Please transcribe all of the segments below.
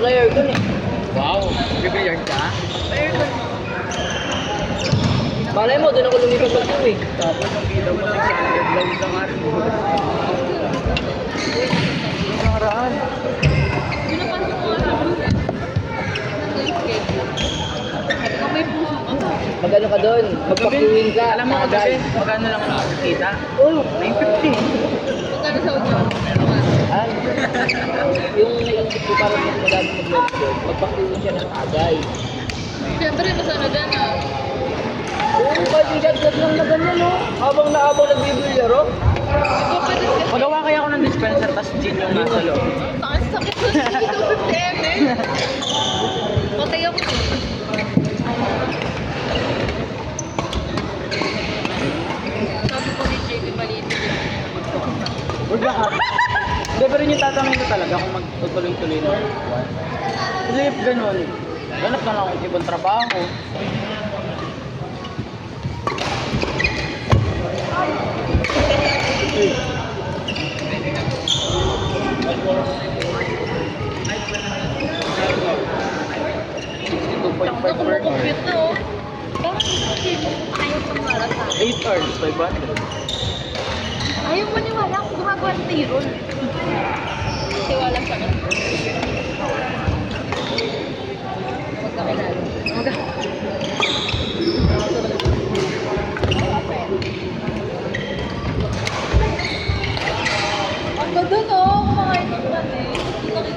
nag-aircon eh. Wow, nag-billiard ka? Aircon. Malay mo, doon ako lumipat sa tuwi. Tapos ang kita mo nagsikiligad lang sa araw mo. Ang haraan. Pinapasok ko nga sa group. May puso ka ba? Magano ka doon? Magpakiwin ka. Alam mo kagabi, magkano lang nakakita? Oh, 950. Magkano sa unyo? ay. Yung naisip ko parang mas madami mag-load, magpakiwin siya ng agay. Siyempre, masana dyan ah. Oo, kahit yung shotgun lang na ganyan, no? Habang nagbibilyar, oh. Ito pa rin kasi. Magawa kaya ako ng dispenser, tas gin yung nasa loob. Ang sakit ko sa 250 ml. Patay ako dun. Sabi ko ni JB maliit. Huwag ka. Hindi, pero yung tatanungin ko talaga kung magtutuloy-tuloy na. Kasi if ganun, ganap na lang akong ibang trabaho. Ako na kumukompute na oh. Parang ayaw sa mga rasa. 8 hours, 500. Ayaw maniwala kung gumagawa ng payroll. Tiwala sa akin. Magkakilala. Ang ganda no, kumakain ng mani.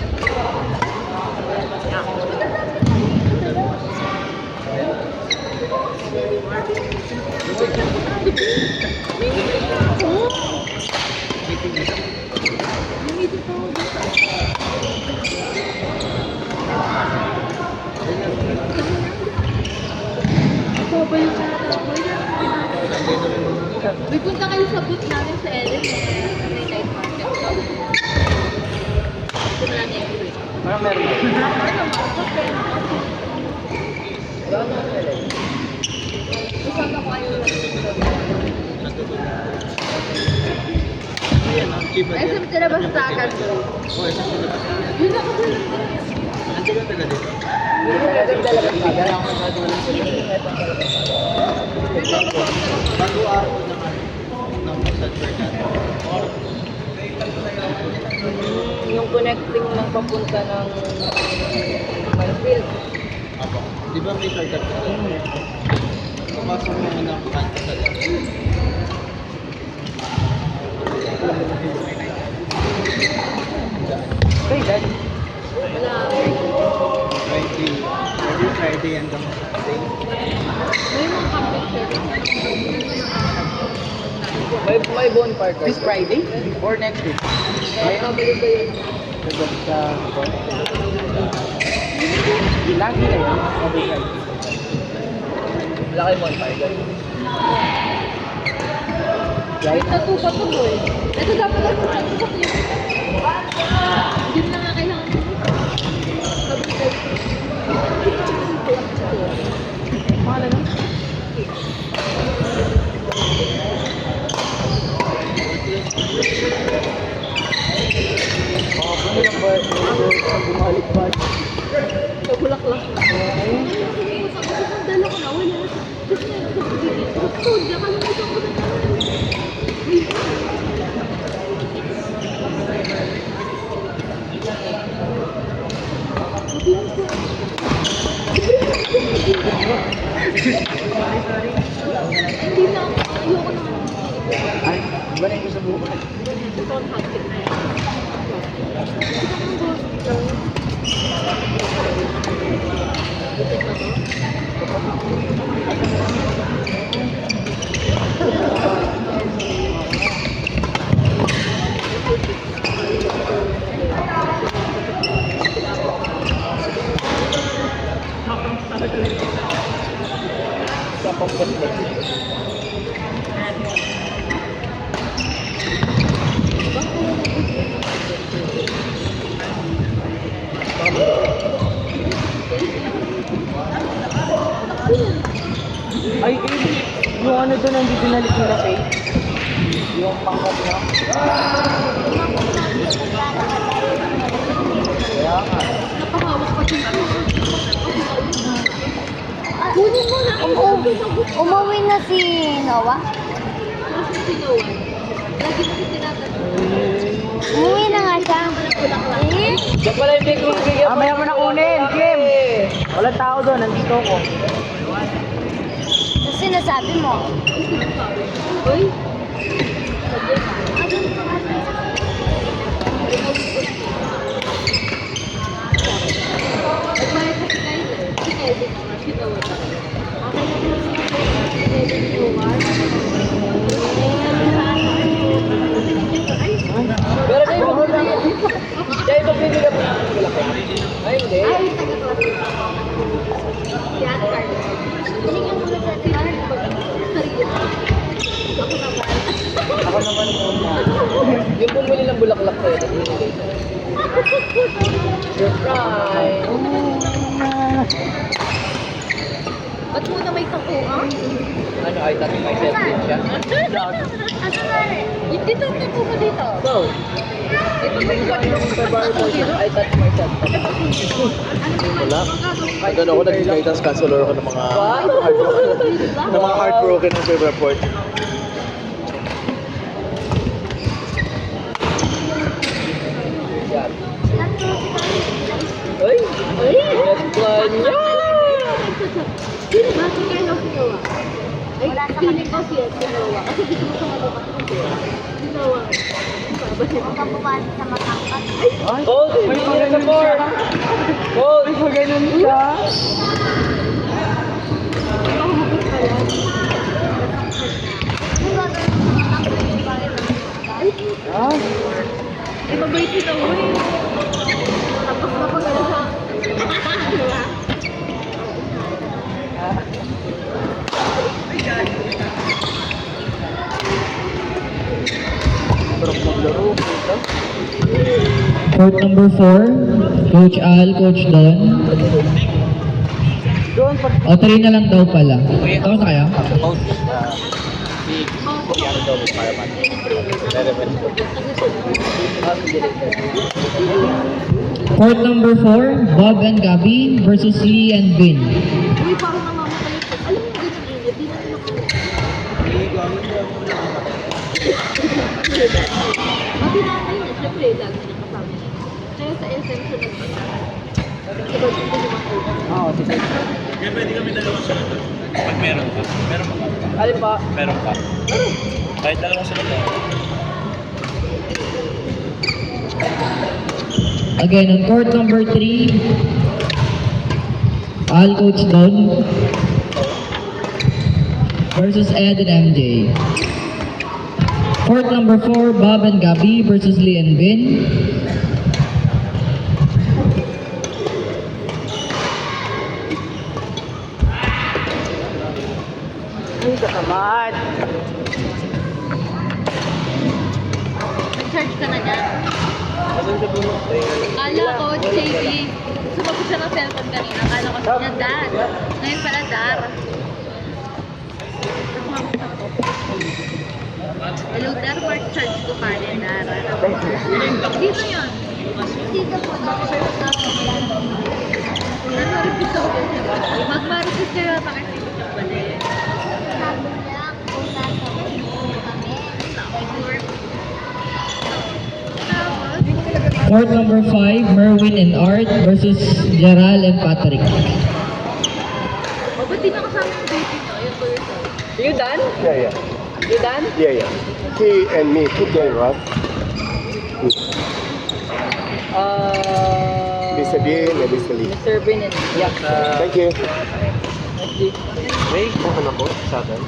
May punta kayo sa booth namin sa Ellen eh. Sa may night market. Ito na natin yung booth. Parang meron ba? Usama ko kayo lang. Ayan, ang cheap SM sila ba sa takan? Yun ako dun. Ang cheap ang taga dito. Talaga Ako masyado walang bago ako ng Massage Yung connecting ng papunta ng Manfield. Apo. Di ba may shortcut ka? Pumasok mo ng kanto sa Kailan? Wala. Friday. Every Friday hanggang Saturday. May mga camping service. May bonfire ka. This Friday? Or next week? May kabili ba yun? Sa lagi na yun. Every Friday. Wala kayo bonfire ka. May tattoo pa to boy. Ito dapat ako sa clip. Hindi mo na nga kailangan ng Pangalan no? Ano lang ba? Bumalik ba? sa bulaklak. Dala ko na, wala. Gusto niya sa pagiging. Gusto, diyan ka lang isang ko na. Hindi na ako. Ayoko na. Ay, iba na yung sa buhay. Ito ang hapit na yan. Sa pampasbet. Ay, yung ano doon ang binalik nila kay yung pangkat niya. Kaya nga. Napahawa Kunin mo na. Umuwi na si Noah. Umuwi na nga siya. Eh? Diyan pala yung big room bigyan Mamaya mo na kunin, Kim. Walang tao doon, nandito ko. Tapos sinasabi mo. Uy. Pero may magbibigyan. Kaya magbibigyan mo ng bulaklak. Ay, hindi. Ako naman muna. Yung bumili ng bulaklak sa'yo, tapos binigay sa'yo. Surprise! Ba't muna may takuha? Ano, I thought myself din siya. Asan na rin? Hindi ito ang takuha dito. So, ito may February 14, I thought myself. Wala. Doon ako naging guidance counselor ako ng mga Wow! heartbroken na sa report. Yan. Uy! Uy! Next one! Sino ba? Si Ken o si Noah? Ay, feeling ko si Noah. Kasi gusto mo sa matapos ko. Si Noah. Huwag ka pumasok sa matangkat. Ay, Gold! may May paganon support! siya. Gold! May paganon siya. Ah, Ay, mabait si Noah eh. Tapos na pag ano siya. Diba? sarap maglaro. Court number 4, Coach Al, Coach Don. Doon, pag O, 3 na lang daw pala. Tapos na kaya? Court number 4, Bob and Gabby versus Lee and Vin. Uy, parang namamatay ito. Alam mo, ganyan init. Di natin Pati natin na, syempre, lagi na kasama niya. Kaya sa SM siya nagpasama. Sabay dito lumako. Oo, sige. Pag meron ka. Meron ka. Alin pa? Meron ka. Kahit dalawang sunod na. Again, on court number 3, Al, Coach Don versus Ed and MJ. Court number 4, Bob and Gabby versus Lee and Vin. Ay, kasamad. Nag-charge ka na dyan. Akala ko, JB, sumagot siya ng cellphone kanina. Akala ko niya, Dad. Ngayon pala, Dar. Hello, Dar. Mark charge ko pa rin, Dar. Dito yun. Dito po. Nag-maripis ako. Mag-maripis kayo na pakisipit yung pala eh. Sabi niya, kung nasa kami. Court number 5, Merwin and Art versus Gerald and Patrick. O, ba't di nakasama yung baby nyo? Yung 2 years old. You done? Yeah. You done? Yeah. He and me together, right? Mr. Bean and Mr. Lee. Mr. Bin and yeah. Thank you. Next week. Hey, kung ano po sa atin?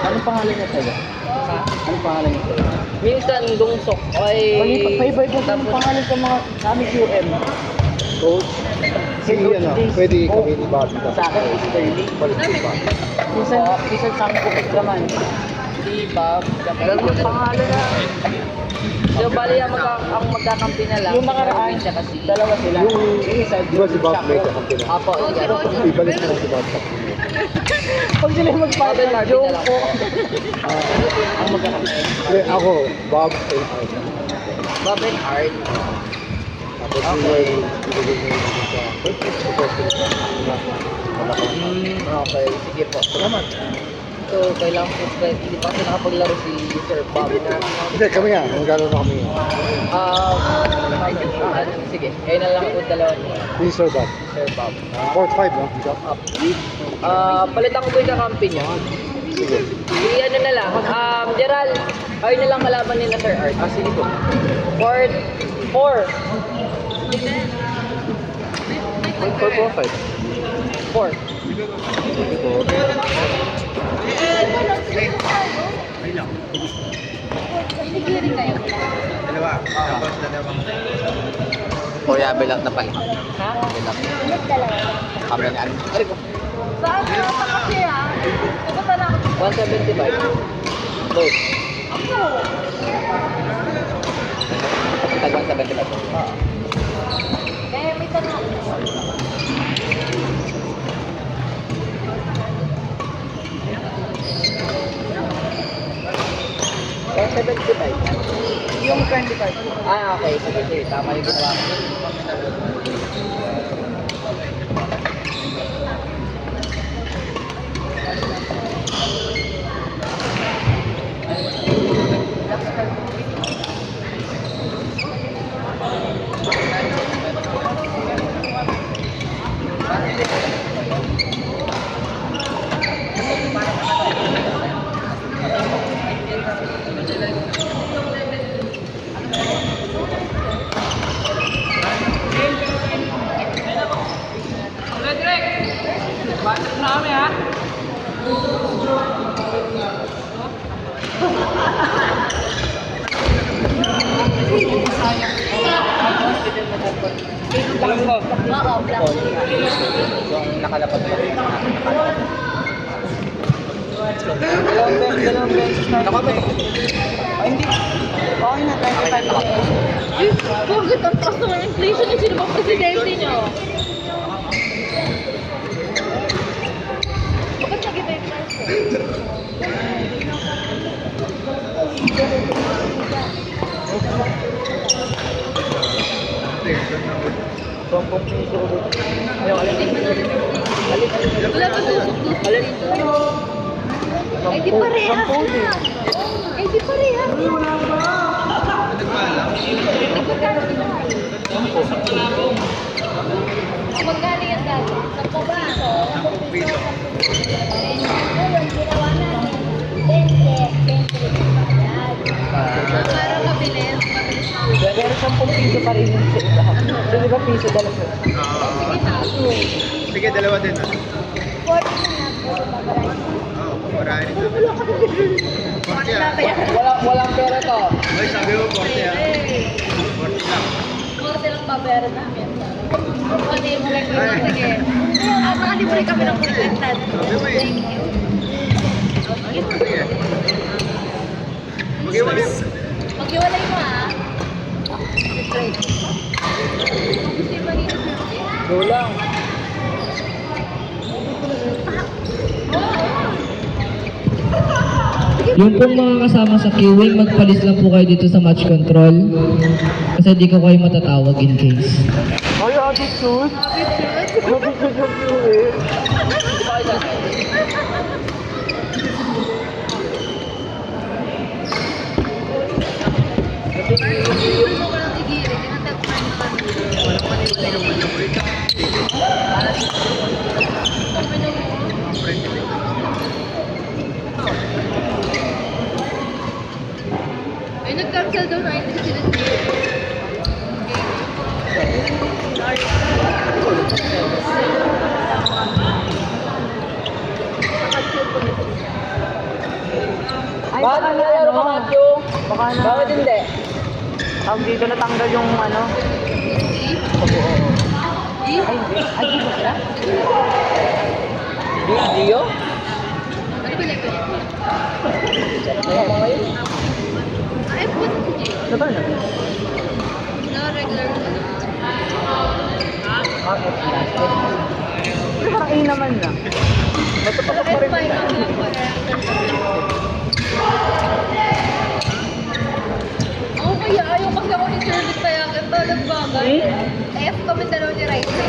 Anong pangalan niya sa'yo? Ha? Anong pangalan niya sa'yo? Minsan dungsok ay... Paiba-iba sa pangalan sa mga kami QM. Coach. Si ano, pwede kami ni Bobby. Sa akin, Mr. Lee. Minsan sa akin ko naman. Si Bob. Pero yung pangalan na... So, bali ang magkakampi na lang. Yung nakaraan, siya kasi. dalawa sila. Yung isa, Di ba si Bob may kakampi na? Apo, Oh, si yan. Roger. Ibalik na lang si Bob sa Pag sila yung Bobby mag-partner, Marvin joke na lang. ko. Ang magkakapit. Hindi, ako, Bob and Art. Bob and Art. Tapos yung word, ibigay mo yung sa first place to first place. Wala ko. Okay, sige po. Salamat. So, kailangan po hindi pa kasi nakapaglaro si Sir Bob na. Hindi, kami nga. Magkano na kami. Sige, kayo na lang po dalawa niyo. Please, Sir Bob. Sir Bob. 4-5, no? Palitan ko po yung kakampi niyo. Sige. Sige, ano na lang. Gerald, kayo na lang malaban nila Sir Art. Sige po. 4. 4-5. 4. Sige po. Sigiri kayo. Kuya, bilang na pala. Ha? Ulit dalawa. Kami na. Saan ka na kasi ah? Pupunta na ako. 175. Both. Ako. Tag 175. Eh, may tanong. Yung 25. Okay. Sige. Tama yung ginawa ko. Oo, black. Yung nakalapag pa. Dalawang beses na. Nakapag. Ay, hindi. Okay na, 25 na. Ay, bakit ang taas naman ng inflation yung sino bang presidente nyo? Bakit nag-iba yung price? Sampung piso ulit. Ayaw, alin. Wala ba tusok-tusok dito? Ay, di parehas na. Ay, di parehas na. Magkano yan dati? 10 piso. 10 piso. Ngayon, ginawa natin 20 para mabilis. Pero 10 piso pa rin yung sa iba. So, di ba piso dalawa? Sige, dalawa din. 40 na lang. Walang pera to. Ay, sabi mo, 40 ah. Korte lang babayaran namin. Kasi mo lang yun. Sige. Nakalibre kami ng contentan. Thank you. Mag-iwalay mo ah. Straight. Gusto mo dito sir? Go lang. Yung pong mga kasama sa queuing, magpalis lang po kayo dito sa match control. Kasi di ko kayo matatawag in case. Ay, attitude. Attitude yung viewing. Di ba kayo dyan? Ay, nag-cancel daw na hindi sila Bakit naglalaro ka, Matthew? Bakit hindi? Tawag dito natanggal yung ano. Ay, hindi. Ay, di ba sila? Dio? Ano ba like it? Ano ba ngayon? Ay, what is it? Natal na. No, regular. Pero parang A naman na. Pero F5 lang lang po. Oo, kaya ayaw kasi ako ni service kaya ganito. bagay. F kami dalawa ni Raisa.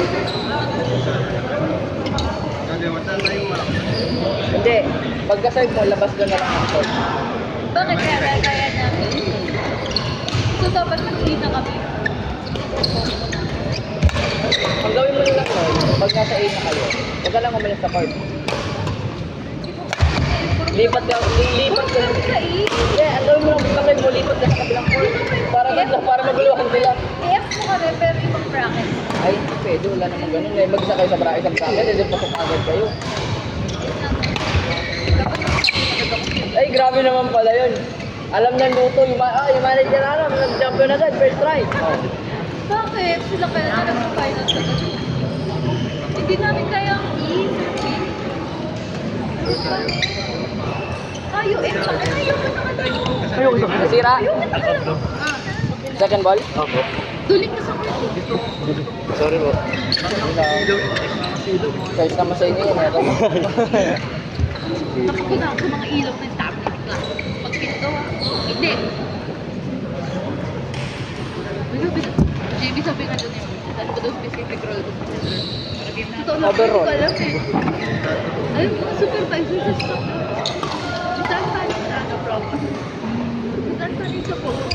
Hindi. Pagka-serve mo, labas doon na lang ang court. Bakit kaya namin? So, dapat mag-clean na kami. Ang gawin mo lang nun, pag nasa A na kayo, huwag ka lang umalis sa court. Lipat ka. Sa E. Yeah, ang gawin mo lang pagka-serve mo, lipat ka sa kabilang court. Para maguluhan sila. F mo kami, pero ibang bracket. Ay, pwede, wala naman ganun. Eh, mag-isa kayo sa isang bracket, eh, pasok agad kayo. Ay, grabe naman pala yun. Alam ng luto, yung manager na alam, nag-champion agad, first try. Oh. Bakit? Sila kaya na nag-finals agad. Hindi namin kaya ang E. Ayaw, F kami. Ayaw ka naman. Ayoko sa Nasira? Second ball? Opo. Duling ka sa court. Sorry po. Guys, naman sa inyo yan. Takbo na ako sa mga ilaw ng tablet ka. Pag pinagawa, hindi. Jamie sabi nga doon yun. Saan ko daw specific role ko sa center. Totoo lang, Overall. hindi ko alam eh. Alam mo, supervisor sa stock. Saan tayo sa ano, proper? Saan tayo sa post?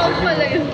Ako pala yun.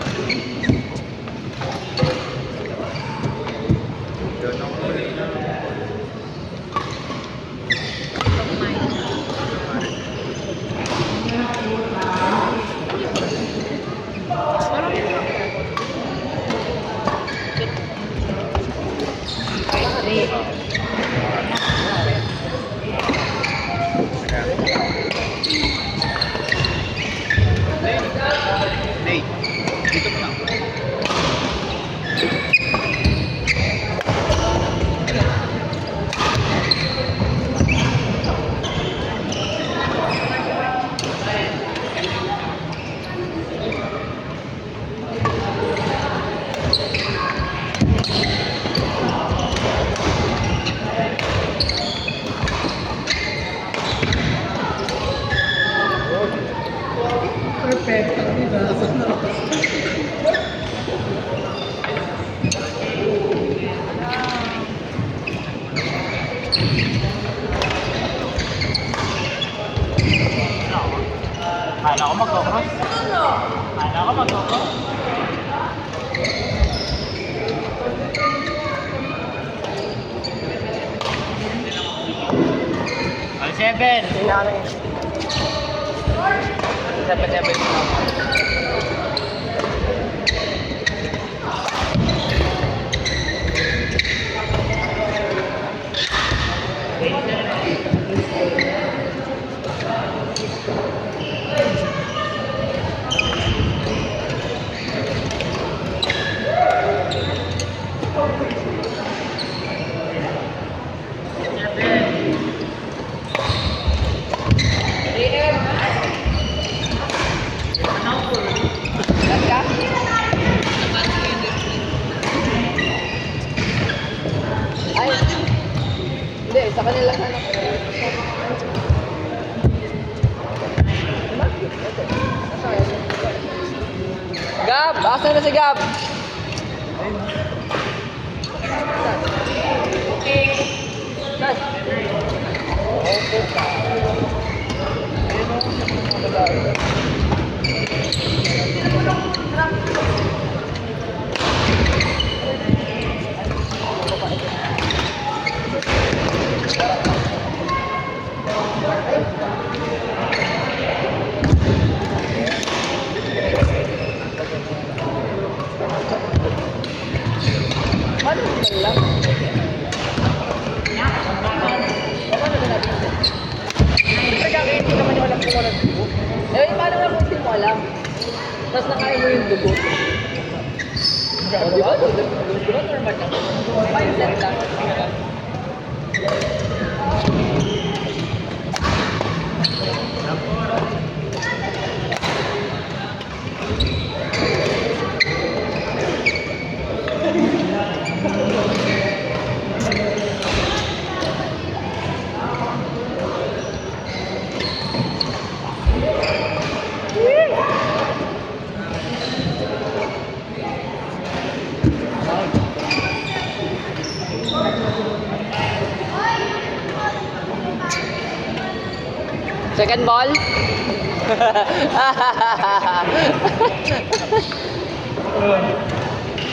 Kala ko magkakross. Kala ko magkakross. All seven. Seven. Ay, hindi, sa kanila sana. Gab! Asa na si Gab? ka lang. Tapos nakain mo yung dugo. Di ba? Dugo normal lang. 5 set lang. Second ball.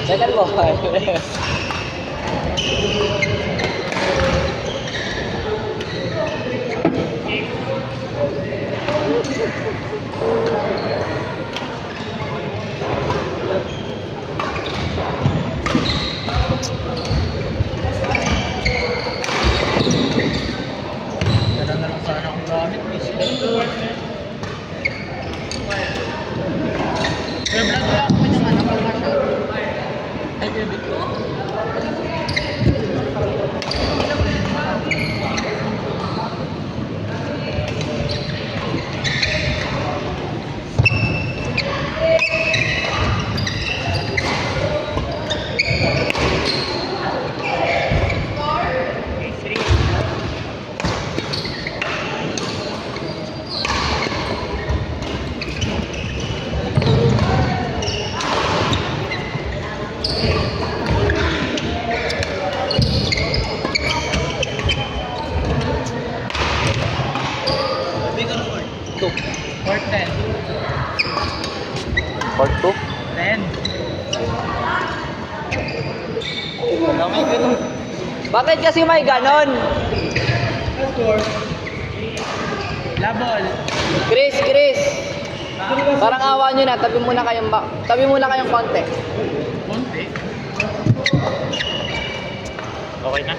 Second ball. Dala na lang sana akong gamit, miss. Pero vlog wala ako ng ano, pag-masya. Ay, bibig ko. Part 10. Part 2? 10. Wala may ganun. Bakit kasi may ganon? Labol. Chris. Parang awa nyo na, tabi muna kayong konti. Konti. Okay na?